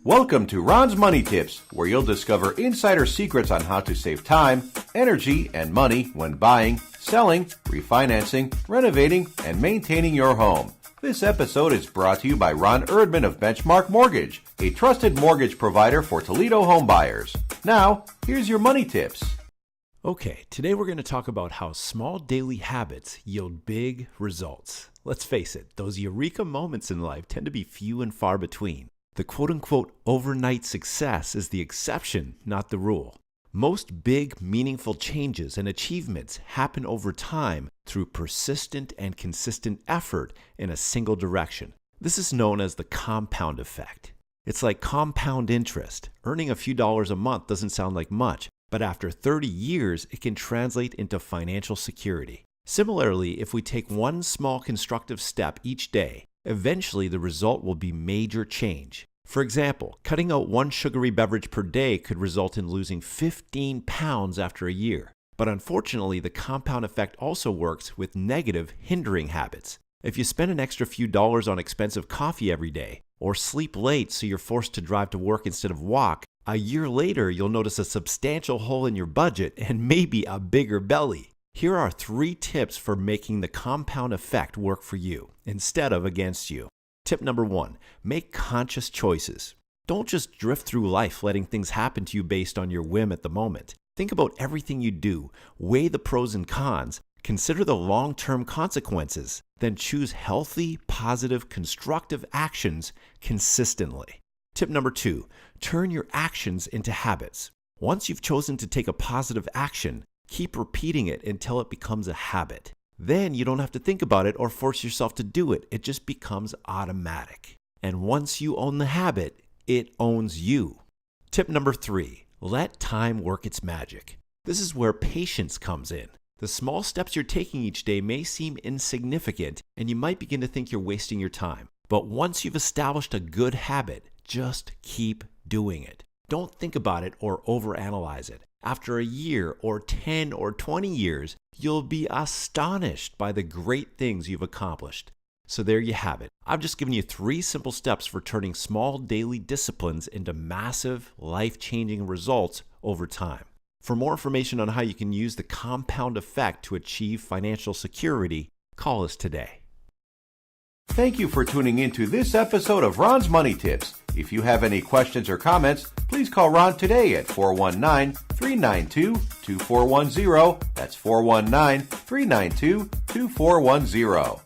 Welcome to Ron's Money Tips, where you'll discover insider secrets on how to save time, energy, and money when buying, selling, refinancing, renovating, and maintaining your home. This episode is brought to you by Ron Erdmann of Benchmark Mortgage, a trusted mortgage provider for Toledo homebuyers. Now, here's your money tips. Okay, today we're going to talk about how small daily habits yield big results. Let's face it, those eureka moments in life tend to be few and far between. The quote-unquote overnight success is the exception, not the rule. Most big, meaningful changes and achievements happen over time through persistent and consistent effort in a single direction. This is known as the compound effect. It's like compound interest. Earning a few dollars a month doesn't sound like much, but after 30 years, it can translate into financial security. Similarly, if we take one small constructive step each day, eventually the result will be major change. For example, cutting out one sugary beverage per day could result in losing 15 pounds after a year. But unfortunately, the compound effect also works with negative, hindering habits. If you spend an extra few dollars on expensive coffee every day, or sleep late so you're forced to drive to work instead of walk, a year later you'll notice a substantial hole in your budget and maybe a bigger belly. Here are 3 tips for making the compound effect work for you instead of against you. Tip number 1, make conscious choices. Don't just drift through life letting things happen to you based on your whim at the moment. Think about everything you do, weigh the pros and cons, consider the long-term consequences, then choose healthy, positive, constructive actions consistently. Tip number 2, turn your actions into habits. Once you've chosen to take a positive action, keep repeating it until it becomes a habit. Then you don't have to think about it or force yourself to do it. It just becomes automatic. And once you own the habit, it owns you. Tip number 3, let time work its magic. This is where patience comes in. The small steps you're taking each day may seem insignificant, and you might begin to think you're wasting your time. But once you've established a good habit, just keep doing it. Don't think about it or overanalyze it. After a year or 10 or 20 years, you'll be astonished by the great things you've accomplished. So there you have it. I've just given you 3 simple steps for turning small daily disciplines into massive, life-changing results over time. For more information on how you can use the compound effect to achieve financial security, call us today. Thank you for tuning in to this episode of Ron's Money Tips. If you have any questions or comments, please call Ron today at 419-392-2410. That's 419-392-2410.